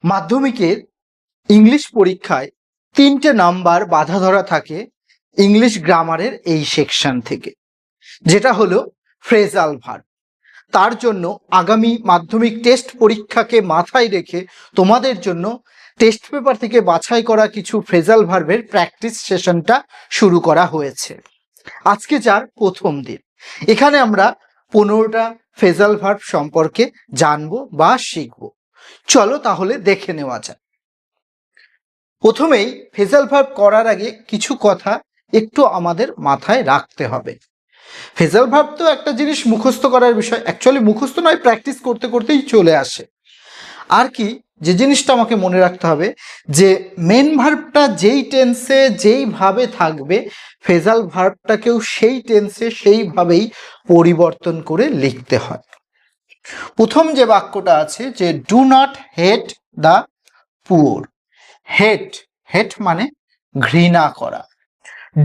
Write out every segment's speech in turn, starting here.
মাধ্যমিকের ইংলিশ পরীক্ষায় 3টে নাম্বার বাঁধা ধরা থাকে ইংলিশ গ্রামারের এই সেকশন থেকে, যেটা হলো ফ্রেজাল ভার্ব। তার জন্য আগামী মাধ্যমিক টেস্ট পরীক্ষাকে মাথায় রেখে তোমাদের জন্য টেস্ট পেপার থেকে বাছাই করা কিছু ফ্রেজাল ভার্বের প্র্যাকটিস সেশনটা শুরু করা হয়েছে। আজকে যার প্রথম দিন, এখানে আমরা 15টা ফ্রেজাল ভার্ব সম্পর্কে জানবো বা শিখবো। চলো তাহলে দেখে নেওয়া যাক। প্রথমেই ফ্রেজাল ভার্ব করার আগে কিছু কথা একটু আমাদের মাথায় রাখতে হবে। ফ্রেজাল ভার্ব তো একটা জিনিস মুখস্থ করার বিষয়, অ্যাকচুয়ালি মুখস্থ নয়, প্র্যাকটিস করতে করতেই চলে আসে। আর কি যে জিনিসটা আমাকে মনে রাখতে হবে যে মেন ভার্বটা যেই টেন্সে যেইভাবে থাকবে, ফ্রেজাল ভার্বটাকেও সেই টেন্সে সেইভাবেই পরিবর্তন করে লিখতে হয়। প্রথম যে বাক্যটা আছে যে do not hate the poor. Hate, hate মানে ঘৃণা করা।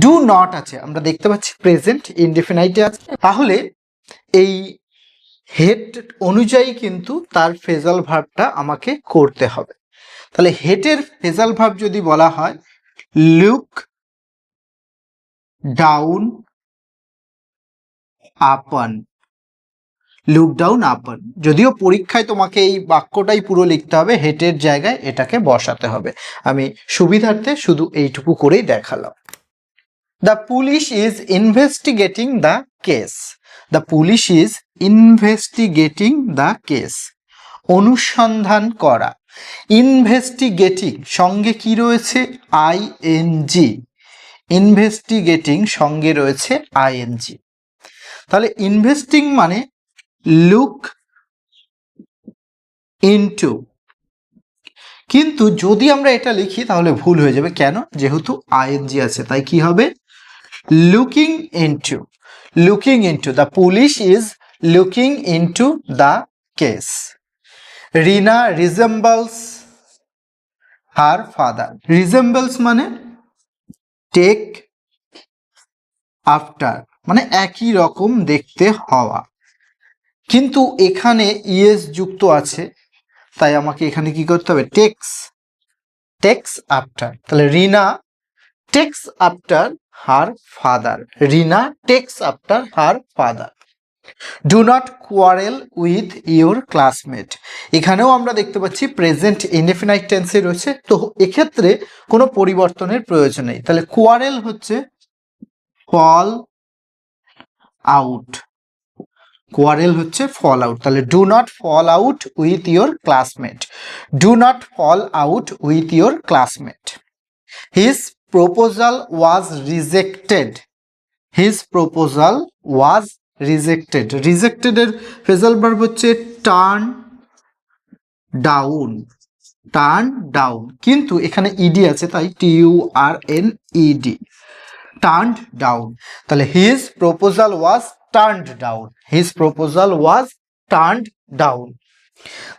ডু নট আছে, আমরা দেখতে পাচ্ছি প্রেজেন্ট ইনডেফিনাইটে আছে, তাহলে এই হেট অনুযায়ী কিন্তু তার ফ্রেজাল ভার্বটা আমাকে করতে হবে। তাহলে হেটের ফ্রেজাল ভার্ব যদি বলা হয় look down upon, look down আপন। যদিও পরীক্ষায় তোমাকে এই বাক্যটাই পুরো লিখতে হবে, হেটের জায়গায় এটাকে বসাতে হবে। আমি সুবিধার্থে শুধু এইটুকু করেই দেখালাম। The police is investigating the case. The police is investigating the case. অনুসন্ধান করা। ইনভেস্টিগেটিং সঙ্গে কি রয়েছে? আইএনজি। ইনভেস্টিগেটিং সঙ্গে রয়েছে আইএনজি। তাহলে ইনভেস্টিং মানে লুক ইনটু। কিন্তু যদি আমরা এটা লিখি তাহলে ভুল হয়ে যাবে। কেন? যেহেতু আইএনজি আছে, তাই কি হবে? looking into. Looking into. The police is looking into the case. Rina resembles her father. Resembles মানে take after, মানে একই রকম দেখতে হওয়া। কিন্তু এখানে ইএস যুক্ত আছে, তাই আমাকে এখানে কি করতে হবে? Takes after. তাহলে Rina takes after her father. Rina takes after her father. Do not quarrel with your classmate. এখানেও আমরা দেখতে পাচ্ছি প্রেজেন্ট ইনডেফিনাইট টেন্সে রয়েছে, তো এক্ষেত্রে কোনো পরিবর্তনের প্রয়োজন নেই। তাহলে কোয়ারেল হচ্ছে ফল আউট। কোয়ারেল হচ্ছে ফল আউট। তাহলে do not fall out with your classmate. Do not fall out with your classmate. His proposal was rejected. His proposal was rejected. রিজেক্টেডের ফ্রেজাল ভার্ব হচ্ছে টার্ন ডাউন। টার্ন ডাউন, কিন্তু এখানে ED আছে, তাই TURNED। Turned down. তাহলে his proposal was turned down. His proposal was turned down.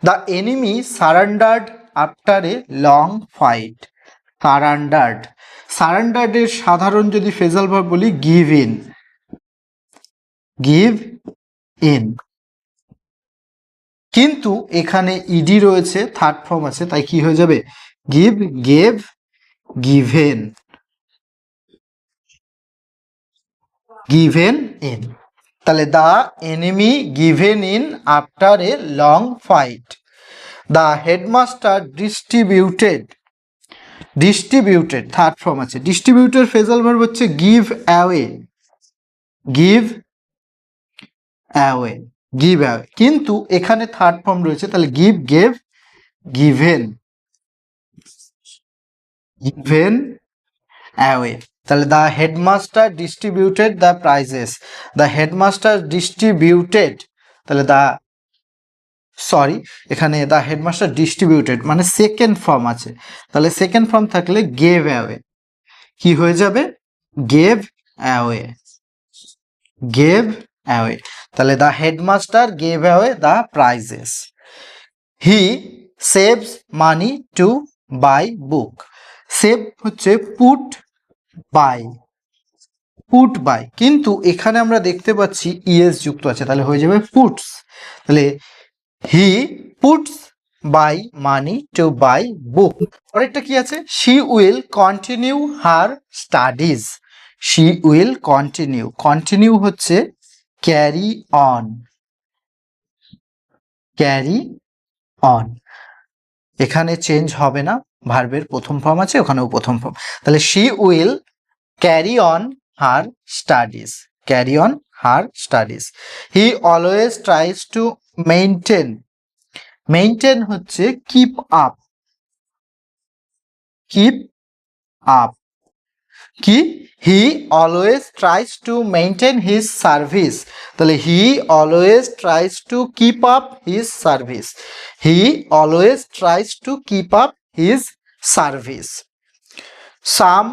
The enemy surrendered after a long fight. Surrendered. সারেন্ডার্ডের সাধারণ যদি ফ্রেজাল ভার্ব বলি গিভ ইন। গিভ ইন, কিন্তু এখানে ইডি রয়েছে, থার্ড ফর্ম আছে, তাই কি হয়ে যাবে? Give, gave, given. Given in. তাহলে the enemy given in after a long fight. The headmaster distributed. Distributed third form আছে। ডিস্ট্রিবিউটের ফ্রেজাল ভার্ব হচ্ছে give away. Give away, give away, কিন্তু এখানে থার্ড ফর্ম রয়েছে, তাহলে give, gave, given. Given away. তাহলে the headmaster distributed the prizes. The headmaster distributed, তাহলে এখানে দ্য হেডমাস্টার ডিস্ট্রিবিউটেড মানে সেকেন্ড ফর্ম আছে, তাহলে সেকেন্ড ফর্ম থাকলে গেভ অ্যাওয়ে কি হয়ে যাবে? Gave away. Gave away. তাহলে the headmaster gave away the prizes. He saves money to buy book. Save হচ্ছে পুট বাই। পুট বাই, কিন্তু এখানে আমরা দেখতে পাচ্ছি ইএস যুক্ত আছে, তাহলে হয়ে যাবে পুটস। তাহলে he puts by money to buy book. পরেরটা কি আছে? She will continue her studies. She will continue, continue হচ্ছে ক্যারি অন, ক্যারি অন। এখানে চেঞ্জ হবে না, ভার্বের প্রথম ফর্ম আছে, ওখানেও প্রথম ফর্ম। তাহলে she will carry on her studies, carry on her studies. He always tries to maintain, maintain হচ্ছে কিপ আপ, কিপ আপ কি? He always tries to maintain his service. তাহলে he always tries to keep up his service, he always tries to keep up his service. Some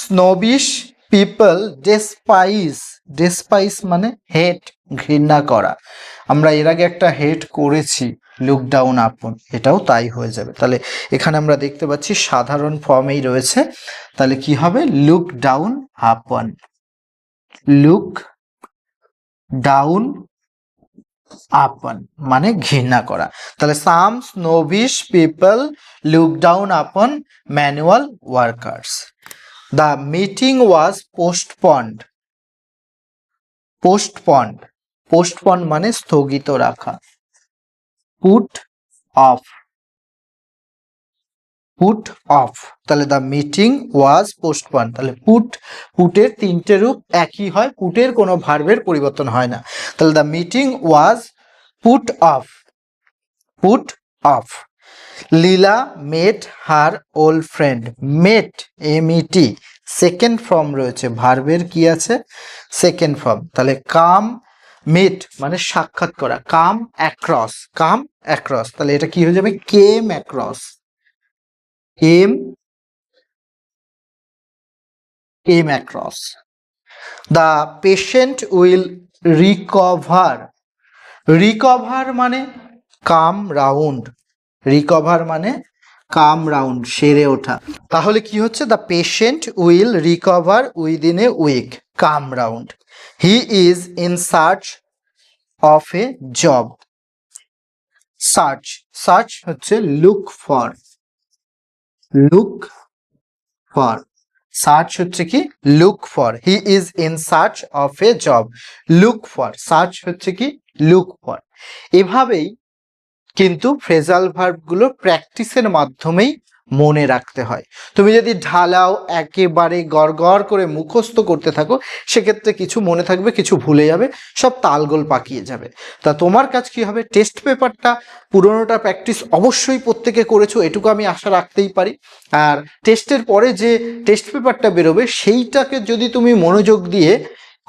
snobbish people despise, despise মানে hate, ঘৃণা করা। আমরা এর আগে একটা হেট করেছি, লুক ডাউন আপন, এটাও তাই হয়ে যাবে। তাহলে এখানে আমরা দেখতে পাচ্ছি সাধারণ ফর্মেই রয়েছে। তাহলে কি হবে? Look down upon, look down upon মানে ঘৃণা করা। তাহলে some snobbish people look down upon manual workers. The meeting was postponed, postponed, postponed মানে স্থগিত রাখা। Put off, put off. তাহলে দ্য মিটিং ওয়াজ পোস্টপন্ড। তাহলে পুট, পুটের তিনটে রূপ একই হয়, পুটের কোনো ভার্বের পরিবর্তন হয় না। তাহলে the meeting was put off, put off. Leela met her old friend, met MET second form রয়েছে, ভার্বের কি আছে? Second form. তাহলে কাম মিট মানে সাক্ষাৎ করা, কাম অ্যাক্রস, কাম অ্যাক্রস। তাহলে এটা কি হয়ে যাবে? Came across, came, came across. The patient will recover, recover মানে কাম রাউন্ড, রিকভার মানে কাম রাউন্ড, সেরে ওঠা। তাহলে কি হচ্ছে? The patient will recover within a week, come round. He is in search of a job, search, search হচ্ছে look for, look for, search হচ্ছে কি? Look for. He is in search of a job, look for, search হচ্ছে কি? Look for. এভাবেই কিন্তু phrasal ভার্বগুলো প্র্যাকটিসের মাধ্যমেই মনে রাখতে হয়। তুমি যদি ঢালাও একেবারে গড় করে মুখস্থ করতে থাকো, সেক্ষেত্রে কিছু মনে থাকবে, কিছু ভুলে যাবে, সব তালগোল পাকিয়ে যাবে। তা তোমার কাজ কি হবে? টেস্ট পেপারটা পুরোনোটা প্র্যাকটিস অবশ্যই প্রত্যেকে করেছো, এটুকু আমি আশা রাখতেই পারি। আর টেস্টের পরে যে টেস্ট পেপারটা বেরোবে, সেইটাকে যদি তুমি মনোযোগ দিয়ে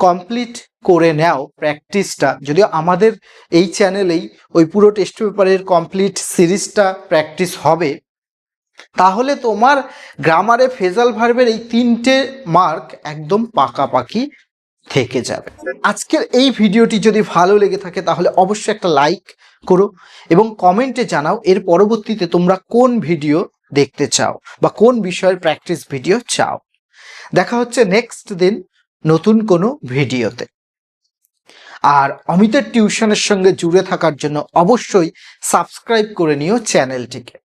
কমপ্লিট করে নাও প্র্যাকটিসটা, যদিও আমাদের এই চ্যানেলেই ওই পুরো টেস্ট পেপারের কমপ্লিট সিরিজটা প্র্যাকটিস হবে, তাহলে তোমার গ্রামারে ফ্রেজাল ভার্বের এই 3টে মার্ক একদম পাকাপাকি থেকে যাবে। আজকের এই ভিডিওটি যদি ভালো লেগে থাকে তাহলে অবশ্যই একটা লাইক করো এবং কমেন্টে জানাও এর পরবর্তীতে তোমরা কোন ভিডিও দেখতে চাও বা কোন বিষয়ের প্র্যাকটিস ভিডিও চাও। দেখা হচ্ছে নেক্সট দিন নতুন কোনো ভিডিওতে। আর অমিতের টিউশনের সঙ্গে জুড়ে থাকার জন্য অবশ্যই সাবস্ক্রাইব করে নিও চ্যানেলটিকে।